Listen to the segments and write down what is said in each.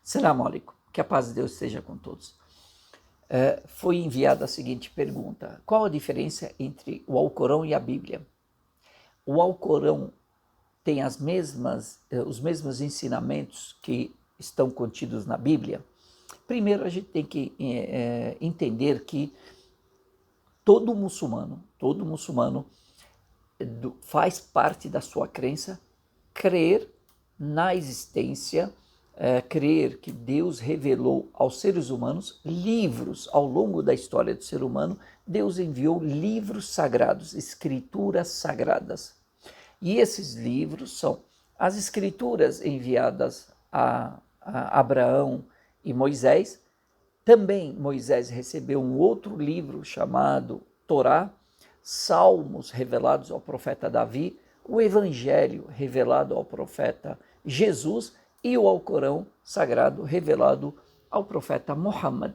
Assalamu alaikum, que a paz de Deus esteja com todos. Foi enviada a seguinte pergunta: qual a diferença entre o Alcorão e a Bíblia? O Alcorão tem os mesmos ensinamentos que estão contidos na Bíblia? Primeiro, a gente tem que entender que todo muçulmano faz parte da sua crença crer na existência, crer que Deus revelou aos seres humanos livros. Ao longo da história do ser humano, Deus enviou livros sagrados, escrituras sagradas. E esses livros são as escrituras enviadas a Abraão e Moisés. Também Moisés recebeu um outro livro chamado Torá, salmos revelados ao profeta Davi, o evangelho revelado ao profeta Jesus e o Alcorão sagrado revelado ao profeta Muhammad.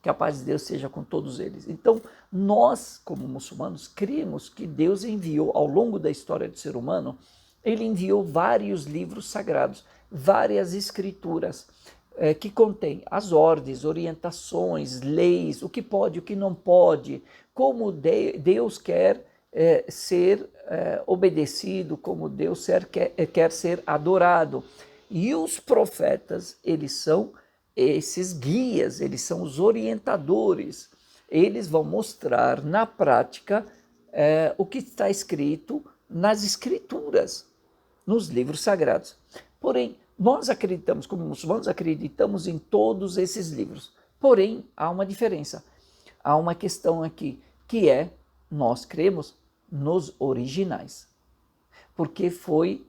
Que a paz de Deus seja com todos eles. Então, nós, como muçulmanos, cremos que Deus enviou, ao longo da história do ser humano, ele enviou vários livros sagrados, várias escrituras, que contêm as ordens, orientações, leis, o que pode, o que não pode, como Deus quer ser obedecido, como Deus quer ser adorado. E os profetas, eles são esses guias, eles são os orientadores. Eles vão mostrar na prática o que está escrito nas escrituras, nos livros sagrados. Porém, nós acreditamos, como muçulmanos, acreditamos em todos esses livros. Porém, há uma diferença. Há uma questão aqui, que é, nós cremos nos originais. Porque foi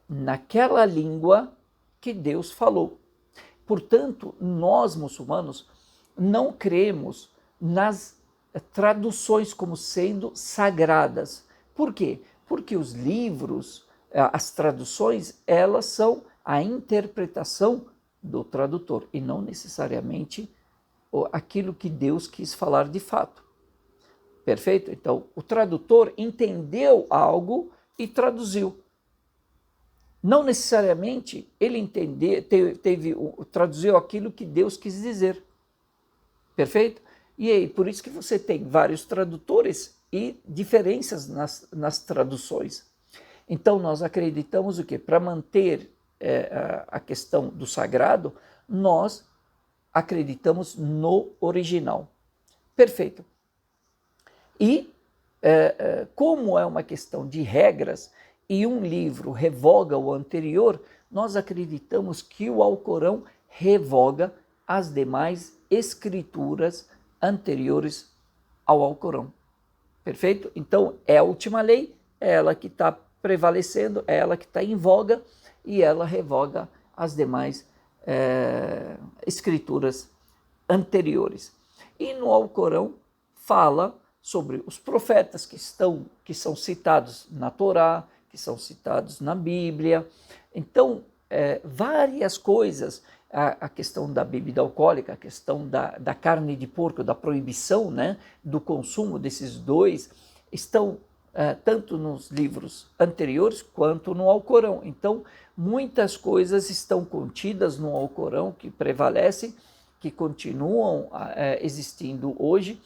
naquela língua que Deus falou. Portanto, nós muçulmanos não cremos nas traduções como sendo sagradas. Por quê? Porque os livros, as traduções, elas são a interpretação do tradutor e não necessariamente aquilo que Deus quis falar de fato. Perfeito? Então, o tradutor entendeu algo e traduziu. Não necessariamente ele traduziu aquilo que Deus quis dizer. Perfeito? E aí, por isso que você tem vários tradutores e diferenças nas traduções. Então, nós acreditamos o quê? Para manter a questão do sagrado, nós acreditamos no original. Perfeito. E, como é uma questão de regras, e um livro revoga o anterior, nós acreditamos que o Alcorão revoga as demais escrituras anteriores ao Alcorão. Perfeito? Então, é a última lei, é ela que está prevalecendo, é ela que está em voga, e ela revoga as demais escrituras anteriores. E no Alcorão fala sobre os profetas que são citados na Torá, que são citados na Bíblia. Então, várias coisas, a questão da bebida alcoólica, a questão da carne de porco, da proibição, né, do consumo desses dois, estão tanto nos livros anteriores quanto no Alcorão. Então, muitas coisas estão contidas no Alcorão que prevalecem, que continuam existindo hoje.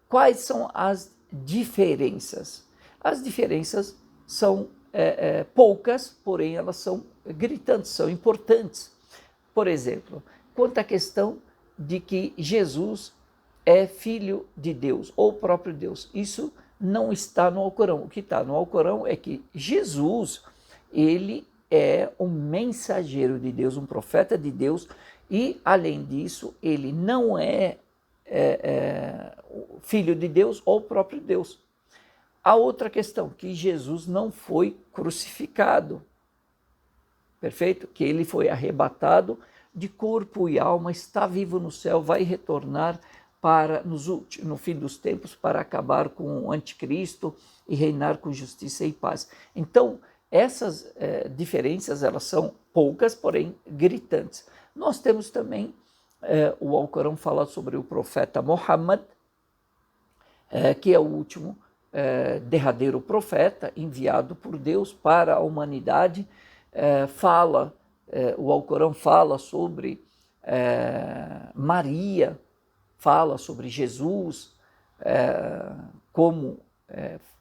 Quais são as diferenças? As diferenças são poucas, porém elas são gritantes, são importantes. Por exemplo, quanto à questão de que Jesus é filho de Deus, ou próprio Deus, isso não está no Alcorão. O que está no Alcorão é que Jesus, ele é um mensageiro de Deus, um profeta de Deus, e, além disso, ele não é filho de Deus ou próprio Deus. A outra questão, que Jesus não foi crucificado, perfeito? Que ele foi arrebatado de corpo e alma, está vivo no céu, vai retornar no fim dos tempos para acabar com o anticristo e reinar com justiça e paz. Então, essas diferenças, elas são poucas, porém gritantes. Nós temos também, o Alcorão fala sobre o profeta Muhammad, que é o último derradeiro profeta enviado por Deus para a humanidade. O Alcorão fala sobre Maria fala sobre Jesus, como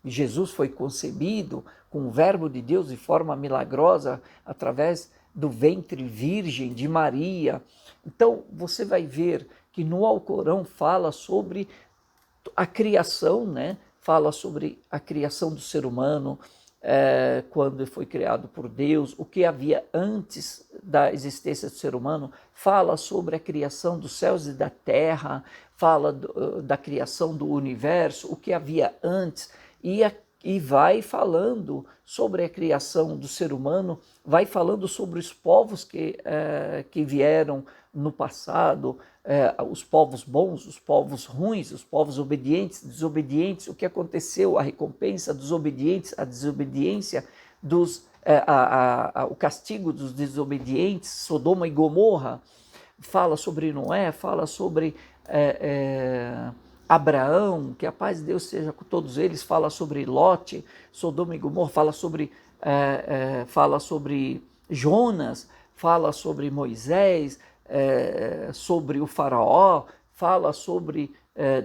Jesus foi concebido com o Verbo de Deus de forma milagrosa através do ventre virgem de Maria. Então você vai ver que no Alcorão fala sobre a criação, né? Fala sobre a criação do ser humano, quando ele foi criado por Deus, o que havia antes da existência do ser humano, fala sobre a criação dos céus e da terra, fala da criação do universo, o que havia antes, e vai falando sobre a criação do ser humano, vai falando sobre os povos que vieram no passado, os povos bons, os povos ruins, os povos obedientes, desobedientes, o que aconteceu, a recompensa dos obedientes, a desobediência, o castigo dos desobedientes, Sodoma e Gomorra, fala sobre Noé, fala sobre Abraão, que a paz de Deus seja com todos eles, fala sobre Lote, Sodoma e Gomorra, fala sobre Jonas, fala sobre Moisés, sobre o faraó, fala sobre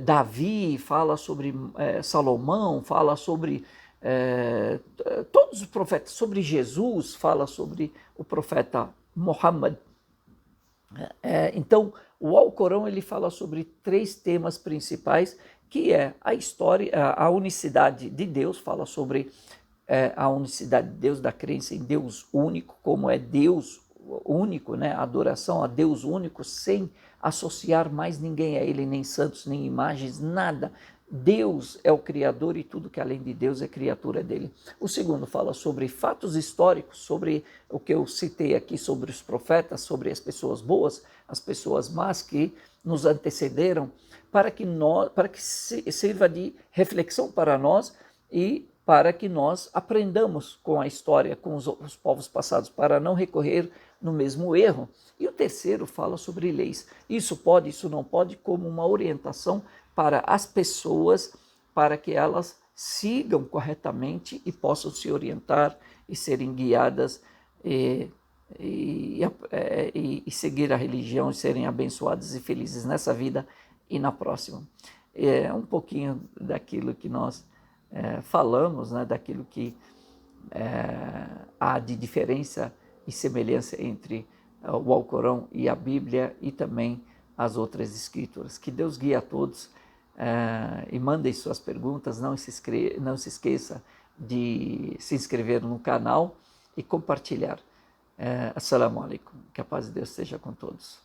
Davi, fala sobre Salomão, fala sobre todos os profetas, sobre Jesus, fala sobre o profeta Muhammad. Então, o Alcorão ele fala sobre 3 temas principais, que é a história, a unicidade de Deus, fala sobre a unicidade de Deus, da crença em Deus único, como é Deus único, né? A adoração a Deus único, sem associar mais ninguém a Ele, nem santos, nem imagens, nada. Deus é o Criador e tudo que além de Deus é criatura dele. O segundo fala sobre fatos históricos, sobre o que eu citei aqui, sobre os profetas, sobre as pessoas boas, as pessoas más que nos antecederam, para que sirva de reflexão para nós e para que nós aprendamos com a história, com os povos passados, para não recorrer no mesmo erro. E o terceiro fala sobre leis. Isso pode, isso não pode, como uma orientação para as pessoas, para que elas sigam corretamente e possam se orientar e serem guiadas e seguir a religião e serem abençoadas e felizes nessa vida e na próxima. É um pouquinho daquilo que nós falamos, né, daquilo que há de diferença e semelhança entre o Alcorão e a Bíblia e também as outras escrituras. Que Deus guie a todos e mandem suas perguntas. Não se esqueça de se inscrever no canal e compartilhar. Assalamu alaikum. Que a paz de Deus esteja com todos.